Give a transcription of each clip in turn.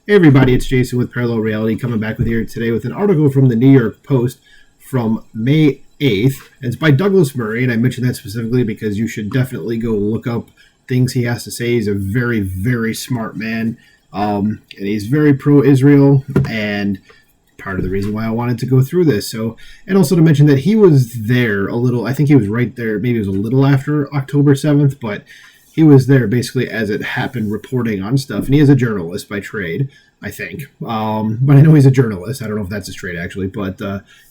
Hey everybody, it's Jason with Parallel Reality coming back with here today with an article from the New York Post from May 8th. And it's by Douglas Murray, and I mentioned that specifically because you should definitely go look up things he has to say. He's a very, very smart man, and he's very pro-Israel, and part of the reason why I wanted to go through this. So, and also to mention that he was there a little, I think he was right there, maybe it was a little after October 7th, but he was there basically as it happened, reporting on stuff. And he is a journalist by trade, I think. But I know he's a journalist. I don't know if that's his trade, actually, but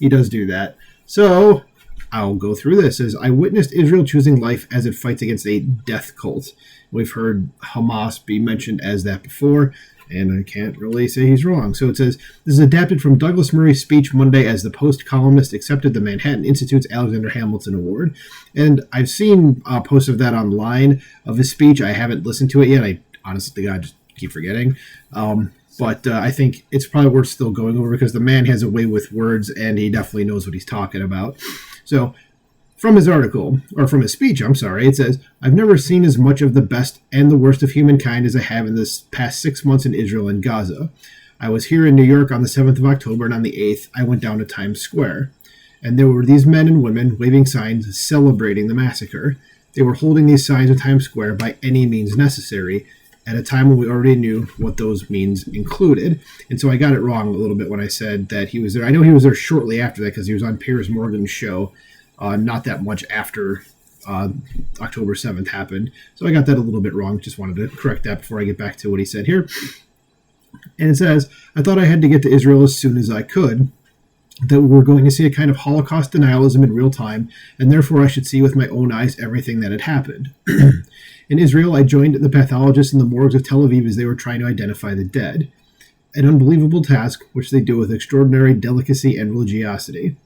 he does do that. So I'll go through this. As I witnessed Israel choosing life as it fights against a death cult. We've heard Hamas be mentioned as that before, and I can't really say he's wrong. So it says, this is adapted from Douglas Murray's speech Monday as the Post columnist accepted the Manhattan Institute's Alexander Hamilton Award. And I've seen posts of that online of his speech. I haven't listened to it yet. I honestly, I just keep forgetting. But I think it's probably worth still going over because the man has a way with words and he definitely knows what he's talking about. So from his article, or from his speech, I'm sorry, it says, I've never seen as much of the best and the worst of humankind as I have in this past 6 months in Israel and Gaza. I was here in New York on the 7th of October, and on the 8th, I went down to Times Square. And there were these men and women waving signs celebrating the massacre. They were holding these signs in Times Square by any means necessary, at a time when we already knew what those means included. And so I got it wrong a little bit when I said that he was there. I know he was there shortly after that because he was on Piers Morgan's show, not that much after October 7th happened. So I got that a little bit wrong. Just wanted to correct that before I get back to what he said here. And it says, I thought I had to get to Israel as soon as I could, that we were going to see a kind of Holocaust denialism in real time, and therefore I should see with my own eyes everything that had happened. In Israel, I joined the pathologists in the morgues of Tel Aviv as they were trying to identify the dead. An unbelievable task, which they do with extraordinary delicacy and religiosity.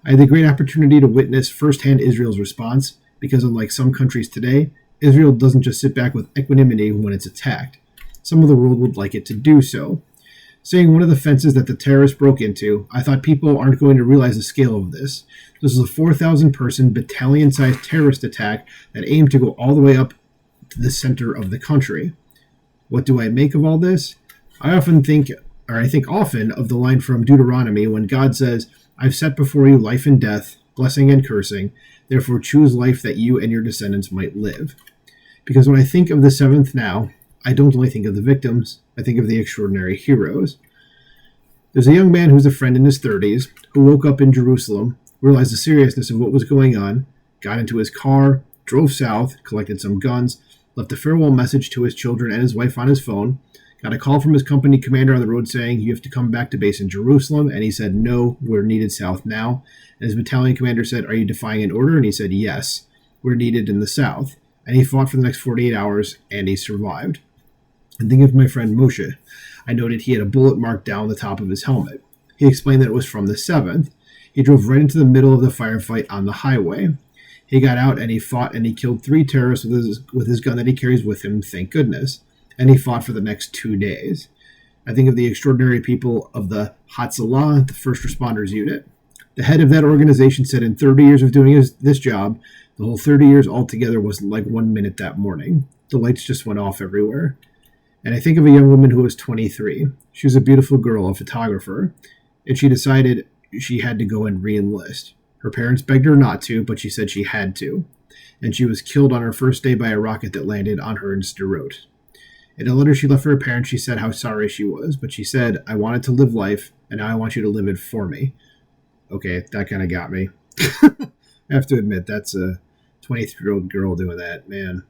I had the great opportunity to witness firsthand Israel's response, because unlike some countries today, Israel doesn't just sit back with equanimity when it's attacked. Some of the world would like it to do so. Saying one of the fences that the terrorists broke into, I thought people aren't going to realize the scale of this. This is a 4,000-person, battalion-sized terrorist attack that aimed to go all the way up to the center of the country. What do I make of all this? I think often of the line from Deuteronomy when God says, I've set before you life and death, blessing and cursing, therefore choose life that you and your descendants might live. Because when I think of the 7th now, I don't only think of the victims, I think of the extraordinary heroes. There's a young man who's a friend in his 30s who woke up in Jerusalem, realized the seriousness of what was going on, got into his car, drove south, collected some guns, left a farewell message to his children and his wife on his phone, got a call from his company commander on the road saying, you have to come back to base in Jerusalem, and he said, no, we're needed south now. And his battalion commander said, are you defying an order? And he said, yes, we're needed in the south. And he fought for the next 48 hours, and he survived. And think of my friend Moshe. I noted he had a bullet mark down the top of his helmet. He explained that it was from the 7th. He drove right into the middle of the firefight on the highway. He got out and he fought and he killed 3 terrorists with his gun that he carries with him, thank goodness. And he fought for the next 2 days. I think of the extraordinary people of the Hatzalah, the first responders unit. The head of that organization said in 30 years of doing this job, the whole 30 years altogether wasn't like 1 minute that morning. The lights just went off everywhere. And I think of a young woman who was 23. She was a beautiful girl, a photographer, and she decided she had to go and re-enlist. Her parents begged her not to, but she said she had to. And she was killed on her first day by a rocket that landed on her in Sderot. In a letter she left for her parents, she said how sorry she was, but she said, I wanted to live life, and now I want you to live it for me. Okay, that kind of got me. I have to admit, that's a 23-year-old girl doing that. Man,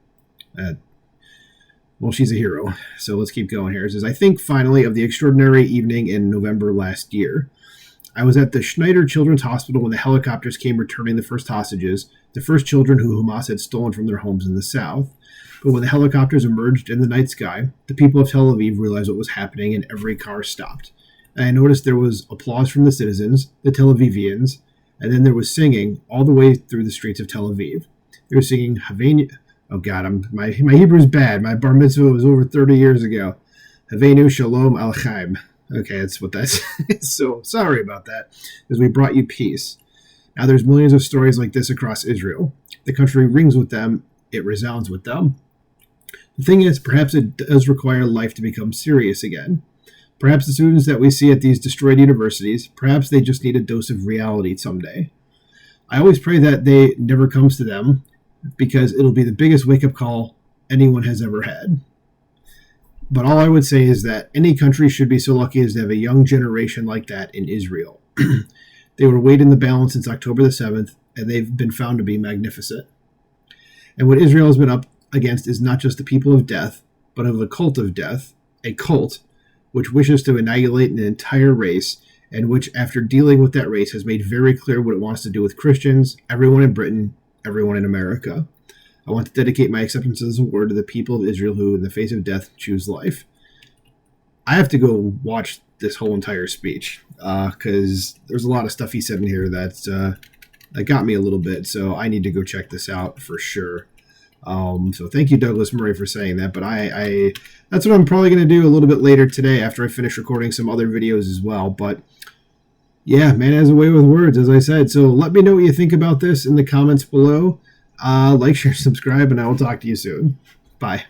well, she's a hero. So let's keep going here. It says, I think finally of the extraordinary evening in November last year. I was at the Schneider Children's Hospital when the helicopters came returning the first hostages, the first children who Hamas had stolen from their homes in the south. But when the helicopters emerged in the night sky, the people of Tel Aviv realized what was happening and every car stopped. And I noticed there was applause from the citizens, the Tel Avivians, and then there was singing all the way through the streets of Tel Aviv. They were singing Havenu. Oh God, my Hebrew is bad. My bar mitzvah was over 30 years ago. Havenu Shalom Aleichem. Okay, that's what that's. So sorry about that, because we brought you peace. Now there's millions of stories like this across Israel. The country rings with them. It resounds with them. The thing is, perhaps it does require life to become serious again. Perhaps the students that we see at these destroyed universities, perhaps they just need a dose of reality someday. I always pray that they never comes to them, because it'll be the biggest wake-up call anyone has ever had. But all I would say is that any country should be so lucky as to have a young generation like that in Israel. They were weighed in the balance since October the 7th, and they've been found to be magnificent. And what Israel has been up against is not just the people of death, but of the cult of death, a cult which wishes to annihilate an entire race, and which, after dealing with that race, has made very clear what it wants to do with Christians, everyone in Britain, everyone in America. I want to dedicate my acceptance of this award to the people of Israel who, in the face of death, choose life. I have to go watch this whole entire speech, because there's a lot of stuff he said in here that got me a little bit, so I need to go check this out for sure. So thank you, Douglas Murray, for saying that. But I that's what I'm probably going to do a little bit later today after I finish recording some other videos as well. But yeah, man has a way with words, as I said. So let me know what you think about this in the comments below. Like, share, subscribe, and I will talk to you soon. Bye.